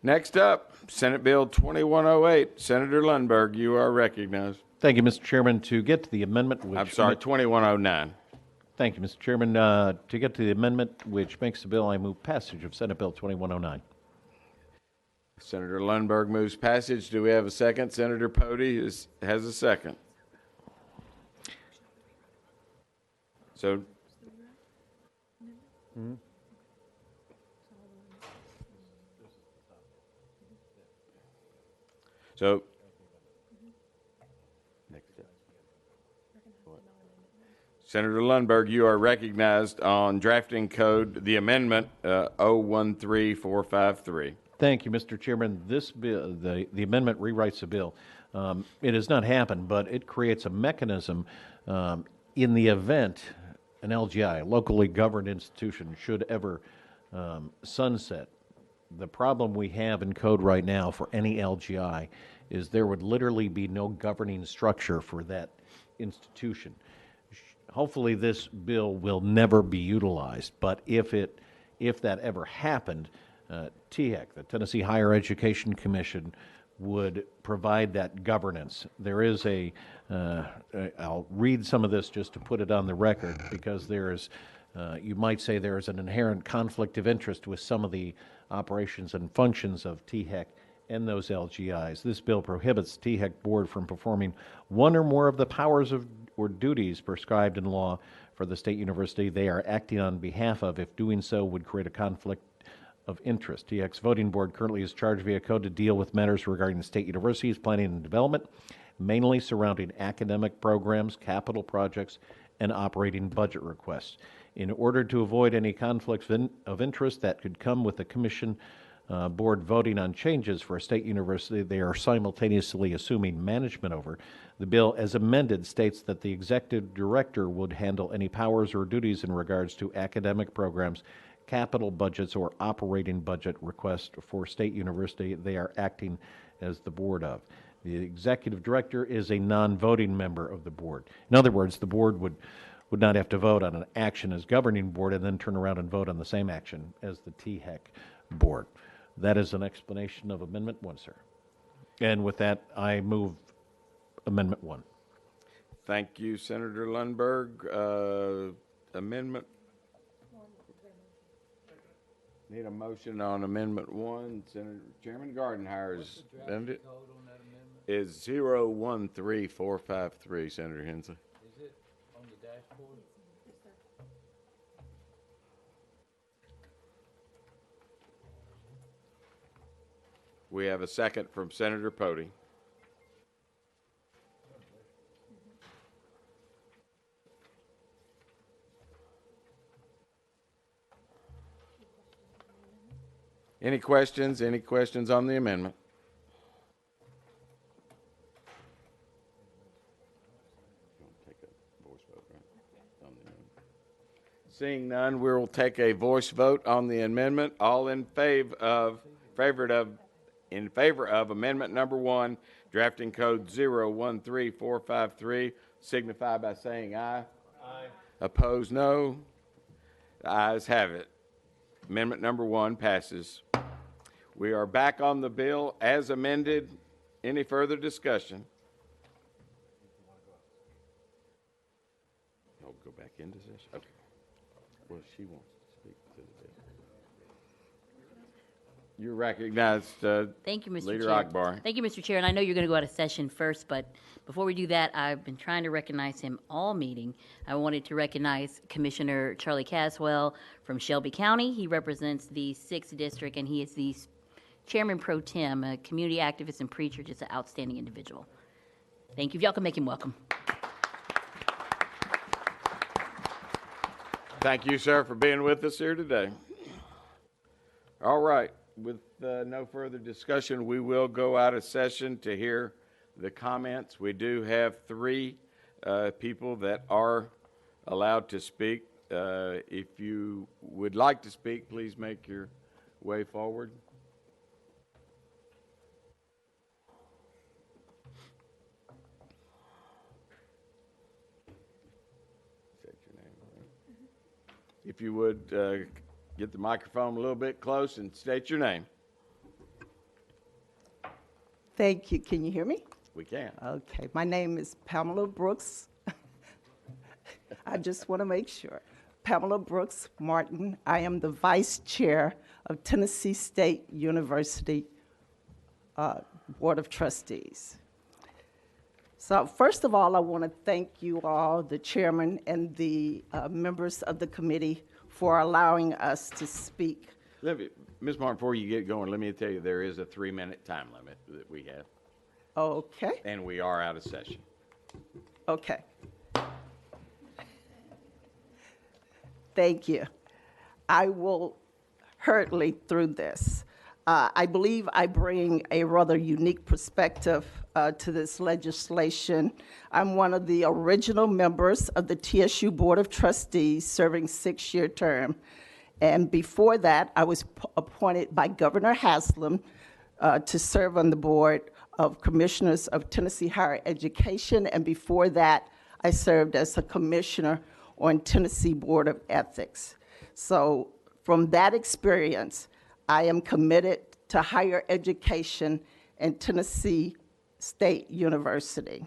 Next up, Senate Bill 2108. Senator Lundberg, you are recognized. Thank you, Mr. Chairman. To get to the amendment which... I'm sorry, 2109. Thank you, Mr. Chairman. To get to the amendment which makes the bill, I move passage of Senate Bill 2109. Senator Lundberg moves passage. Do we have a second? Senator Pody has a second. So, so Senator Lundberg, you are recognized on drafting code, the amendment 013453. Thank you, Mr. Chairman. This bill, the amendment rewrites the bill. It has not happened, but it creates a mechanism in the event an LGI, a locally governed institution, should ever sunset. The problem we have in code right now for any LGI is there would literally be no governing structure for that institution. Hopefully this bill will never be utilized, but if that ever happened, THEC, the Tennessee Higher Education Commission, would provide that governance. There is I'll read some of this just to put it on the record, because you might say there is an inherent conflict of interest with some of the operations and functions of THEC and those LGIs. This bill prohibits THEC board from performing one or more of the powers or duties prescribed in law for the state university they are acting on behalf of, if doing so would create a conflict of interest. THEC's voting board currently is charged via code to deal with matters regarding the state universities, planning and development, mainly surrounding academic programs, capital projects, and operating budget requests. In order to avoid any conflicts of interest that could come with the commission board voting on changes for a state university they are simultaneously assuming management over, the bill as amended states that the executive director would handle any powers or duties in regards to academic programs, capital budgets, or operating budget requests for state university they are acting as the board of. The executive director is a non-voting member of the board. In other words, the board would not have to vote on an action as governing board and then turn around and vote on the same action as the THEC board. That is an explanation of Amendment 1, sir. And with that, I move Amendment 1. Thank you, Senator Lundberg. Amendment. Need a motion on Amendment 1. Senator Chairman Gardenhire is 013453, Senator Hensley. Is it on the dashboard? We have a second from Senator Pody. Any questions? Any questions on the amendment? Seeing none, we will take a voice vote on the amendment. All in favor of amendment number 1, drafting code 013453, signify by saying aye. Aye. Opposed, no. The ayes have it. Amendment number 1 passes. We are back on the bill as amended. Any further discussion? I'll go back into session. Okay. Well, she wants to speak to the bill. You're recognized, Thank you, Mr. Leader Chair. Akbar. Thank you, Mr. Chair. And I know you're going to go out of session first, but before we do that, I've been trying to recognize him all meeting. I wanted to recognize Commissioner Charlie Caswell from Shelby County. He represents the 6th District, and he is the Chairman Pro Tem, a community activist and preacher, just an outstanding individual. Thank you. If y'all can make him welcome. Thank you, sir, for being with us here today. All right. With no further discussion, we will go out of session to hear the comments. We do have 3 people that are allowed to speak. If you would like to speak, please make your way forward. If you would get the microphone a little bit close and state your name. Thank you. Can you hear me? We can. Okay. My name is Pamela Brooks. I just want to make sure. Pamela Brooks Martin. I am the Vice Chair of Tennessee State University Board of Trustees. So first of all, I want to thank you all, the chairman and the members of the committee, for allowing us to speak. Ms. Martin, before you get going, let me tell you, there is a 3-minute time limit that we have, Okay. and we are out of session. Okay. Thank you. I will hurriedly through this. I believe I bring a rather unique perspective to this legislation. I'm one of the original members of the TSU Board of Trustees serving 6-year term. And before that, I was appointed by Governor Haslam to serve on the Board of Commissioners of Tennessee Higher Education. And before that, I served as a commissioner on Tennessee Board of Ethics. So from that experience, I am committed to higher education in Tennessee State University.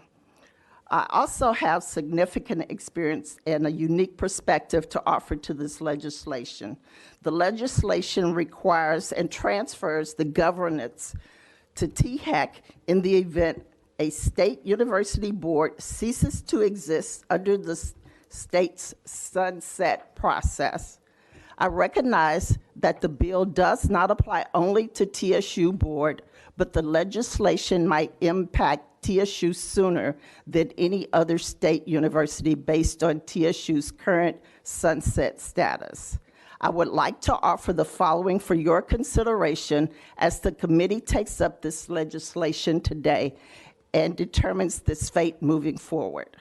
I also have significant experience and a unique perspective to offer to this legislation. The legislation requires and transfers the governance to THEC in the event a state university board ceases to exist under the state's sunset process. I recognize that the bill does not apply only to TSU board, but the legislation might impact TSU sooner than any other state university based on TSU's current sunset status. I would like to offer the following for your consideration as the committee takes up this legislation today and determines this fate moving forward.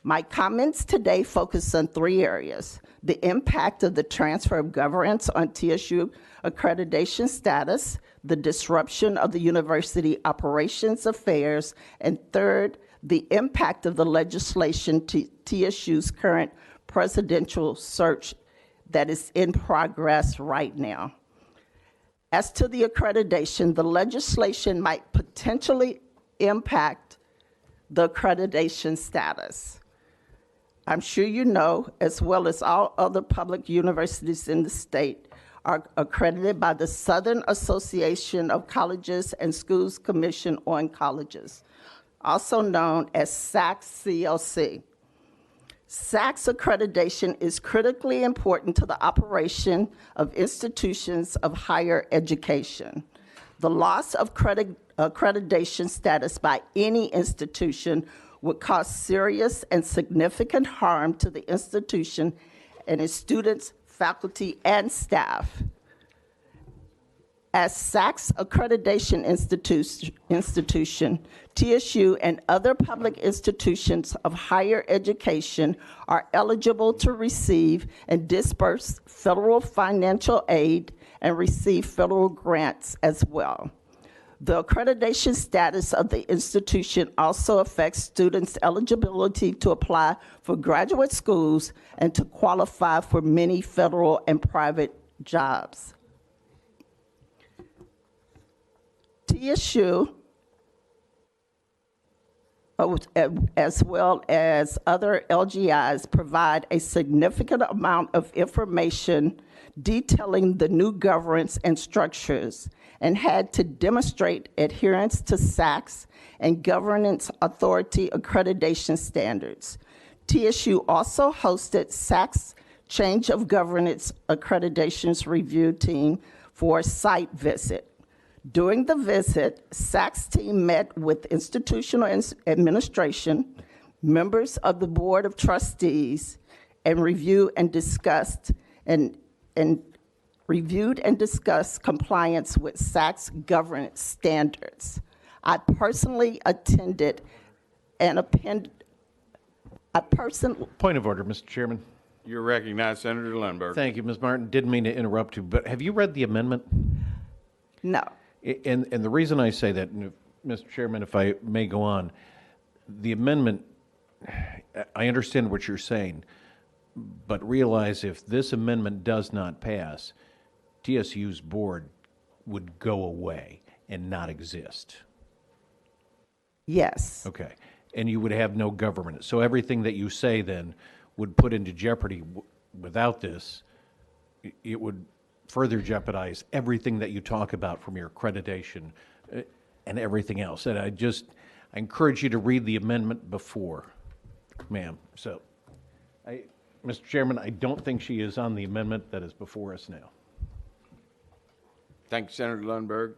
My comments today focus on 3 areas: the impact of the transfer of governance on TSU accreditation status, the disruption of the university operations affairs, and third, the impact of the legislation to TSU's current presidential search that is in progress right now. As to the accreditation, the legislation might potentially impact the accreditation status. I'm sure you know, as well as all other public universities in the state, are accredited by the Southern Association of Colleges and Schools Commission on Colleges, also known as SACS-CLC. SACS accreditation is critically important to the operation of institutions of higher education. The loss of accreditation status by any institution would cause serious and significant harm to the institution and its students, faculty, and staff. As SACS accreditation institution, TSU and other public institutions of higher education are eligible to receive and disperse federal financial aid and receive federal grants as well. The accreditation status of the institution also affects students' eligibility to apply for graduate schools and to qualify for many federal and private jobs. TSU, as well as other LGIs, provide a significant amount of information detailing the new governance and structures, and had to demonstrate adherence to SACS and governance authority accreditation standards. TSU also hosted SACS Change of Governance Accreditations Review Team for a site visit. During the visit, SACS team met with institutional administration, members of the Board of Trustees, and reviewed and discussed compliance with SACS governance standards. I personally attended and Point of order, Mr. Chairman. You're recognized, Senator Lundberg. Thank you, Ms. Martin. Didn't mean to interrupt you, but have you read the amendment? No. And the reason I say that, and Mr. Chairman, if I may go on, the amendment, I understand what you're saying, but realize if this amendment does not pass, TSU's board would go away and not exist. Yes. Okay. And you would have no government. So everything that you say then would put into jeopardy without this. It would further jeopardize everything that you talk about from your accreditation and everything else. And I encourage you to read the amendment before, ma'am. So, Mr. Chairman, I don't think she is on the amendment that is before us now. Thank you, Senator Lundberg.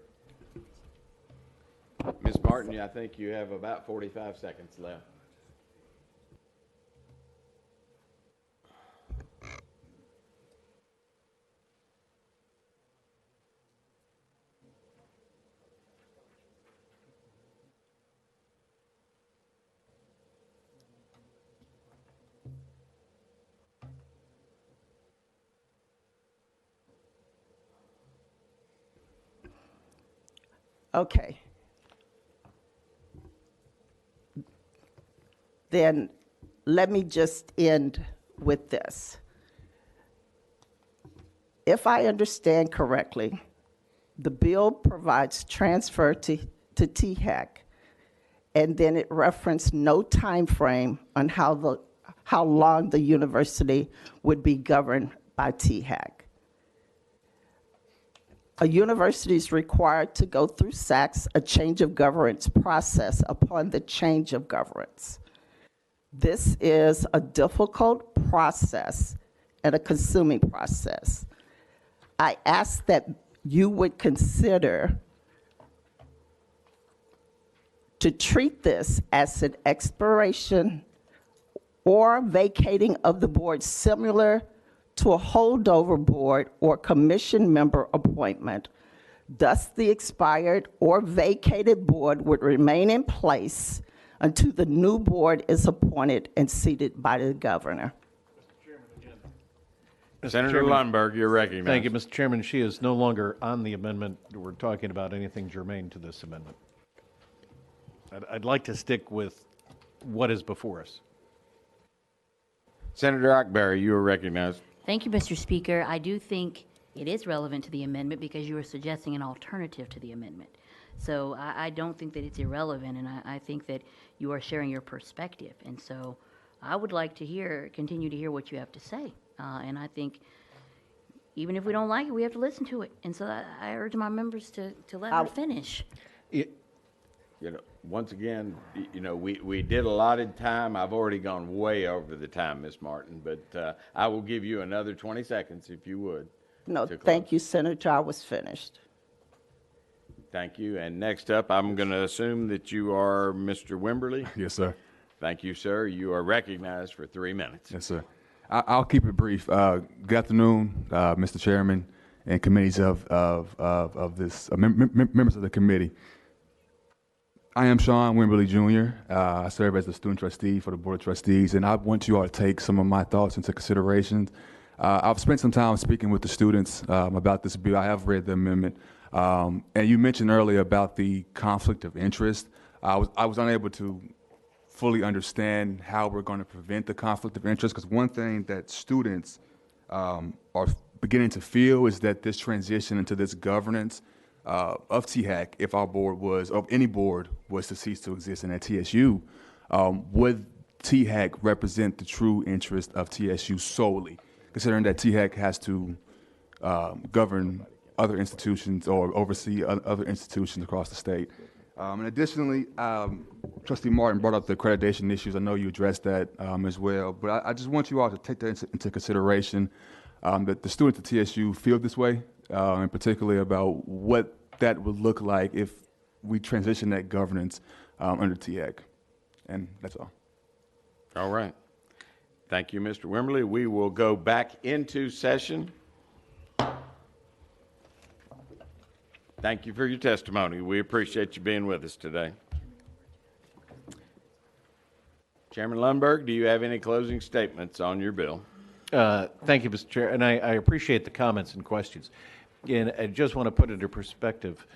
Ms. Martin, I think you have about 45 seconds left. Okay. Then let me just end with this. If I understand correctly, the bill provides transfer to THAC, and then it referenced no time frame on how long the university would be governed by THAC. A university is required to go through SACS, a change of governance process upon the change of governance. This is a difficult process and a consuming process. I ask that you would consider to treat this as an expiration or vacating of the board similar to a holdover board or commission member appointment. Thus, the expired or vacated board would remain in place until the new board is appointed and seated by the governor. Senator Lundberg, you're recognized. Thank you, Mr. Chairman. She is no longer on the amendment. We're talking about anything germane to this amendment. I'd like to stick with what is before us. Senator Ackberry, you are recognized. Thank you, Mr. Speaker. I do think it is relevant to the amendment because you were suggesting an alternative to the amendment. So I don't think that it's irrelevant, and I think that you are sharing your perspective. And so I would like to continue to hear what you have to say. And I think even if we don't like it, we have to listen to it. And so I urge my members to let her finish. Once again, we did allotted time. I've already gone way over the time, Ms. Martin, but I will give you another 20 seconds if you would. No, thank you, Senator. I was finished. Thank you. And next up, I'm going to assume that you are Mr. Wimberly. Yes, sir. Thank you, sir. You are recognized for 3 minutes. Yes, sir. I'll keep it brief. Good afternoon, Mr. Chairman and committees of this members of the committee. I am Sean Wimberly Jr. I serve as the student trustee for the Board of Trustees, and I want you all to take some of my thoughts into consideration. I've spent some time speaking with the students about this bill. I have read the amendment. And you mentioned earlier about the conflict of interest. I was unable to fully understand how we're going to prevent the conflict of interest, because one thing that students are beginning to feel is that this transition into this governance of THAC, if our board was, of any board was to cease to exist in at TSU, would THAC represent the true interest of TSU solely, considering that THAC has to govern other institutions or oversee other institutions across the state. And additionally, Trustee Martin brought up the accreditation issues. I know you addressed that as well, but I just want you all to take that into consideration, that the students at TSU feel this way, and particularly about what that would look like if we transition that governance under THAC. And that's all. All right. Thank you, Mr. Wimberly. We will go back into session. Thank you for your testimony. We appreciate you being with us today. Chairman Lundberg, do you have any closing statements on your bill? Thank you, Mr. Chair, and I appreciate the comments and questions. And I just want to put into perspective.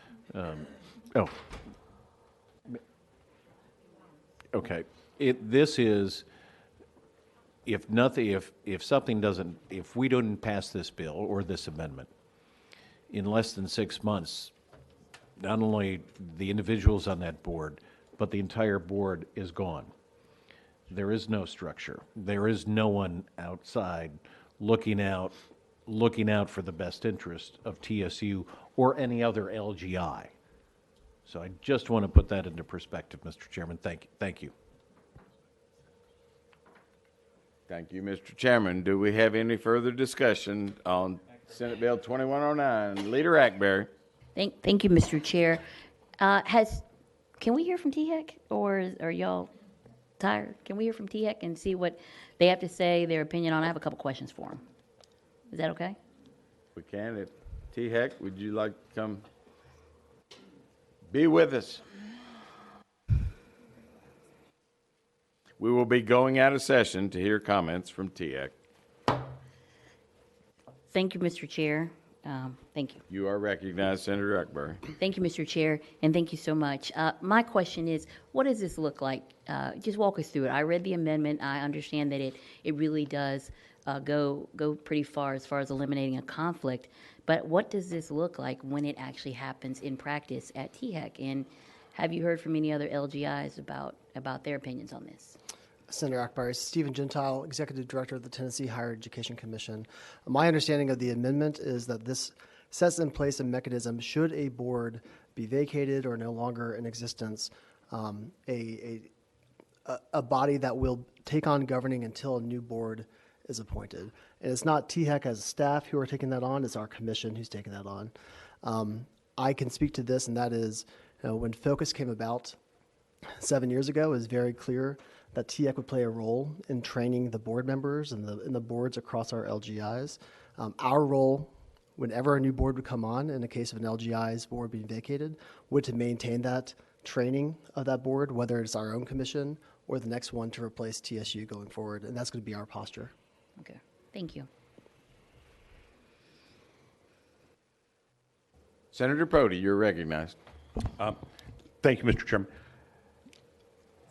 Okay. This is, if we don't pass this bill or this amendment in less than 6 months, not only the individuals on that board, but the entire board is gone. There is no structure. There is no one outside looking out for the best interest of TSU or any other LGI. So I just want to put that into perspective, Mr. Chairman. Thank you. Thank you, Mr. Chairman. Do we have any further discussion on Senate Bill 2109? Leader Ackberry. Thank you, Mr. Chair. Can we hear from THEC, or are y'all tired? Can we hear from THEC and see what they have to say, their opinion on it? I have a couple questions for them. Is that okay? We can. If T-Heck, would you like to come be with us? We will be going out of session to hear comments from T-Heck. Thank you, Mr. Chair. Thank you. You are recognized, Senator Ackberry. Thank you, Mr. Chair, and thank you so much. My question is, what does this look like? Just walk us through it. I read the amendment. I understand that it really does go pretty far as eliminating a conflict. But what does this look like when it actually happens in practice at THEC? And have you heard from any other LGIs about their opinions on this? Senator Akbar, Stephen Gentile, Executive Director of the Tennessee Higher Education Commission. My understanding of the amendment is that this sets in place a mechanism should a board be vacated or no longer in existence, a body that will take on governing until a new board is appointed. And it's not THEC as staff who are taking that on, it's our commission who's taking that on. I can speak to this, and that is, when Focus came about 7 years ago, it was very clear that THEC would play a role in training the board members and the boards across our LGIs. Our role, whenever a new board would come on, in the case of an LGI's board being vacated, would to maintain that training of that board, whether it's our own commission or the next one to replace TSU going forward, and that's going to be our posture. Okay, thank you. Senator Pody, you're recognized. Thank you, Mr. Chairman.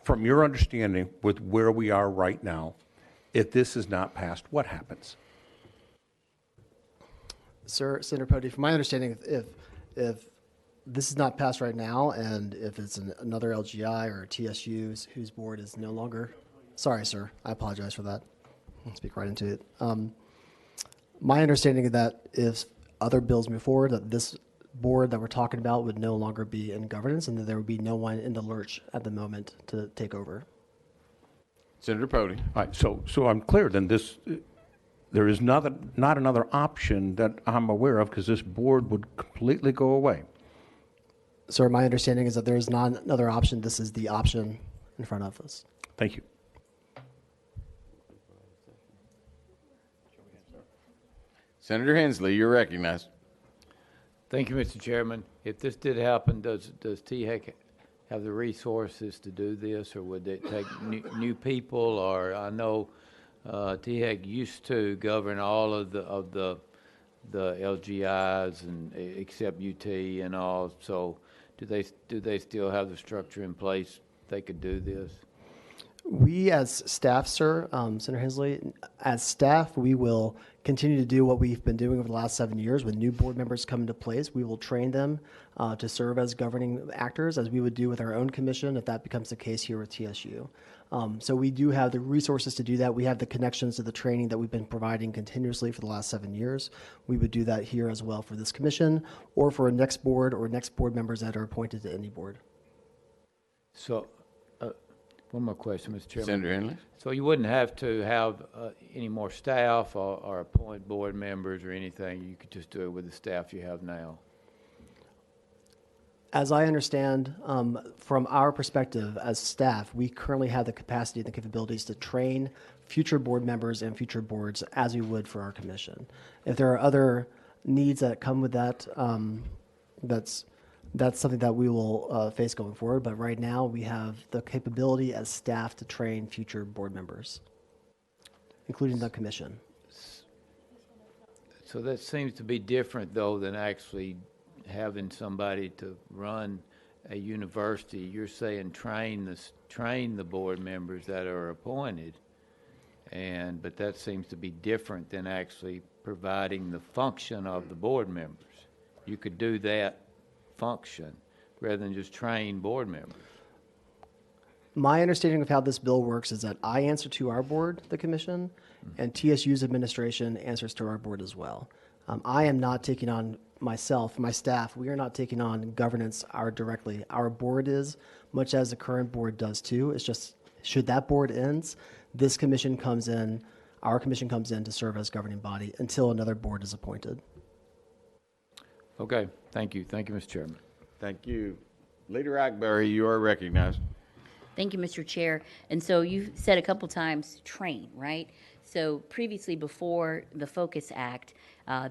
From your understanding with where we are right now, if this is not passed, what happens? Sir, Senator Pody, from my understanding, if this is not passed right now, and if it's another LGI or TSU whose board is no longer, sorry, sir, I apologize for that. I'll speak right into it. My understanding is that if other bills move forward, that this board that we're talking about would no longer be in governance, and that there would be no one in the lurch at the moment to take over. Senator Pody. All right, so I'm clear, then there is not another option that I'm aware of, because this board would completely go away. Sir, my understanding is that there is not another option. This is the option in front of us. Thank you. Senator Hensley, you're recognized. Thank you, Mr. Chairman. If this did happen, does THEC have the resources to do this, or would it take new people? Or I know THEC used to govern all of the LGIs and except UT and all. So do they still have the structure in place they could do this? We as staff, sir, Senator Hensley, as staff, we will continue to do what we've been doing over the last 7 years. When new board members come into place, we will train them to serve as governing actors, as we would do with our own commission if that becomes the case here with TSU. So we do have the resources to do that. We have the connections to the training that we've been providing continuously for the last 7 years. We would do that here as well for this commission, or for a next board or next board members that are appointed to any board. So, one more question, Mr. Chairman. Senator Hensley. So you wouldn't have to have any more staff or appoint board members or anything. You could just do it with the staff you have now. As I understand, from our perspective as staff, we currently have the capacity and the capabilities to train future board members and future boards as we would for our commission. If there are other needs that come with that, that's something that we will face going forward. But right now, we have the capability as staff to train future board members, including the commission. So that seems to be different, though, than actually having somebody to run a university. You're saying train the board members that are appointed, but that seems to be different than actually providing the function of the board members. You could do that function rather than just train board members. My understanding of how this bill works is that I answer to our board, the commission, and TSU's administration answers to our board as well. I am not taking on myself, my staff, we are not taking on governance directly. Our board is, much as the current board does too. It's just, should that board ends, this commission comes in, our commission comes in to serve as governing body until another board is appointed. Okay, thank you. Thank you, Mr. Chairman. Thank you. Leader Ackberry, you are recognized. Thank you, Mr. Chair. And so you've said a couple times train, right? So previously, before the Focus Act,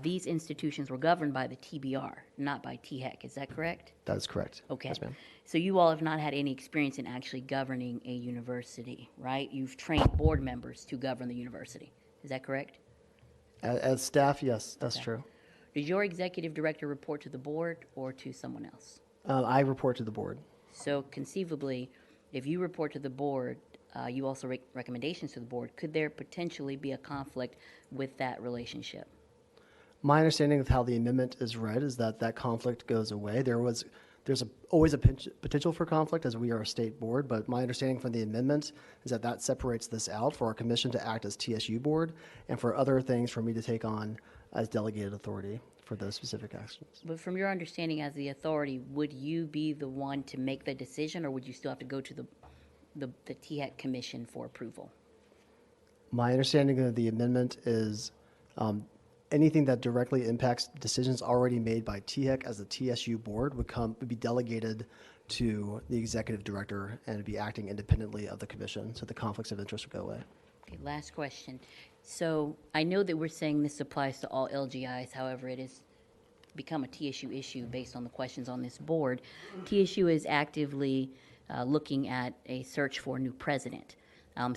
these institutions were governed by the TBR, not by THEC. Is that correct? That is correct. Okay. Yes, ma'am. So you all have not had any experience in actually governing a university, right? You've trained board members to govern the university. Is that correct? As staff, yes, that's true. Does your executive director report to the board or to someone else? I report to the board. So conceivably, if you report to the board, you also make recommendations to the board, could there potentially be a conflict with that relationship? My understanding of how the amendment is read is that that conflict goes away. There's always a potential for conflict as we are a state board, but my understanding from the amendment is that that separates this out for our commission to act as TSU board and for other things for me to take on as delegated authority for those specific actions. But from your understanding as the authority, would you be the one to make the decision, or would you still have to go to the THEC commission for approval? My understanding of the amendment is anything that directly impacts decisions already made by THEC as the TSU board would be delegated to the executive director and be acting independently of the commission, so the conflicts of interest would go away. Okay, last question. So I know that we're saying this applies to all LGIs, however, it has become a TSU issue based on the questions on this board. TSU is actively looking at a search for a new president.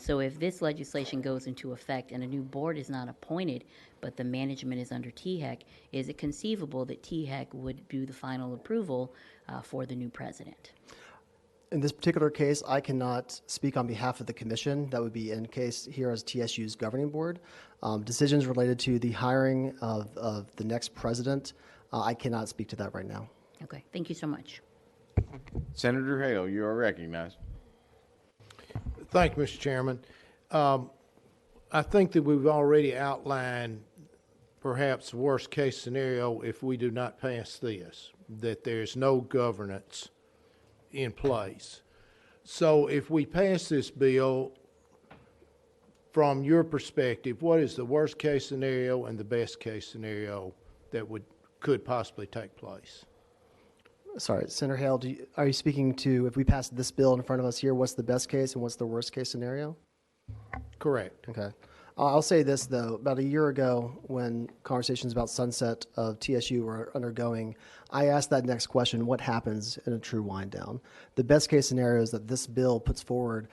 So if this legislation goes into effect and a new board is not appointed, but the management is under THEC, is it conceivable that THEC would do the final approval for the new president? In this particular case, I cannot speak on behalf of the commission. That would be in case here as TSU's governing board. Decisions related to the hiring of the next president, I cannot speak to that right now. Okay, thank you so much. Senator Hale, you are recognized. Thank you, Mr. Chairman. I think that we've already outlined perhaps the worst-case scenario if we do not pass this, that there's no governance in place. So if we pass this bill, from your perspective, what is the worst-case scenario and the best-case scenario that could possibly take place? Sorry, Senator Hale, are you speaking to, if we pass this bill in front of us here, what's the best case and what's the worst case scenario? Correct. Okay. I'll say this, though. About a year ago, when conversations about sunset of TSU were undergoing, I asked that next question, what happens in a true wind down? The best case scenario is that this bill puts forward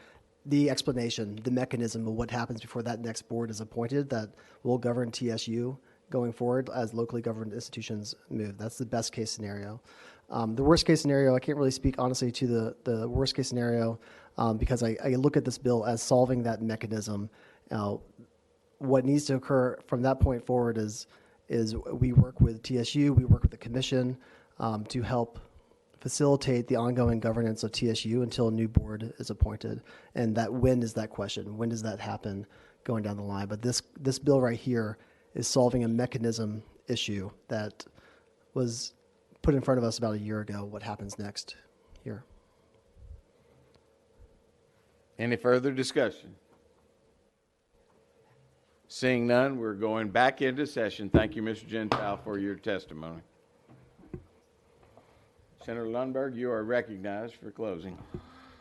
the explanation, the mechanism of what happens before that next board is appointed that will govern TSU going forward as locally governed institutions move. That's the best case scenario. The worst case scenario, I can't really speak honestly to the worst case scenario because I look at this bill as solving that mechanism. What needs to occur from that point forward is we work with TSU, we work with the commission to help facilitate the ongoing governance of TSU until a new board is appointed. And that when is that question? When does that happen going down the line? But this bill right here is solving a mechanism issue that was put in front of us about a year ago. What happens next here? Any further discussion? Seeing none, we're going back into session. Thank you, Mr. Gentile, for your testimony. Senator Lundberg, you are recognized for closing.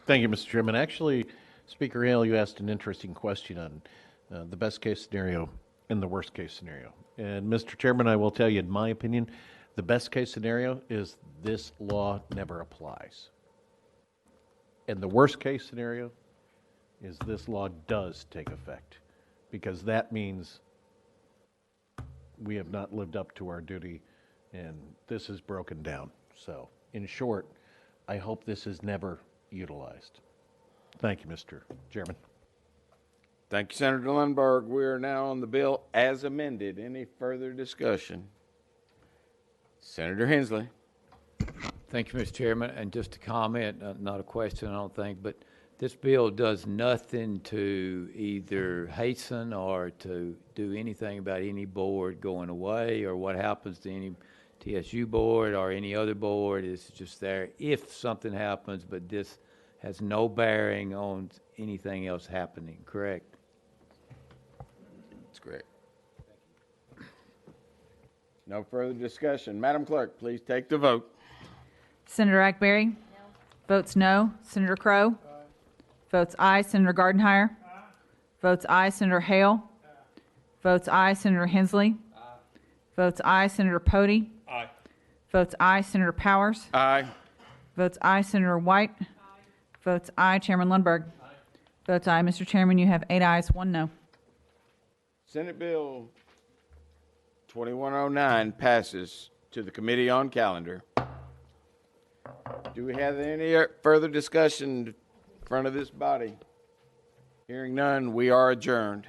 Thank you, Mr. Chairman. Actually, Speaker Hale, you asked an interesting question on the best case scenario and the worst case scenario. And Mr. Chairman, I will tell you, in my opinion, the best case scenario is this law never applies. And the worst case scenario is this law does take effect, because that means we have not lived up to our duty and this is broken down. So, in short, I hope this is never utilized. Thank you, Mr. Chairman. Thank you, Senator Lundberg. We are now on the bill as amended. Any further discussion? Senator Hensley. Thank you, Mr. Chairman. And just to comment, not a question, I don't think, but this bill does nothing to either hasten or to do anything about any board going away or what happens to any TSU board or any other board. It's just there if something happens, but this has no bearing on anything else happening, correct? That's correct. No further discussion. Madam Clerk, please take the vote. Senator Ackberry? No. Votes no. Senator Crow? Aye. Votes aye. Senator Gardenhire? Aye. Votes aye. Senator Hale? Aye. Votes aye. Senator Hensley? Aye. Votes aye. Senator Pody? Aye. Votes aye. Senator Powers? Aye. Votes aye. Senator White? Aye. Votes aye. Chairman Lundberg? Aye. Votes aye. Mr. Chairman, you have 8 ayes, 1 no. Senate Bill 2109 passes to the Committee on Calendar. Do we have any further discussion in front of this body? Hearing none, we are adjourned.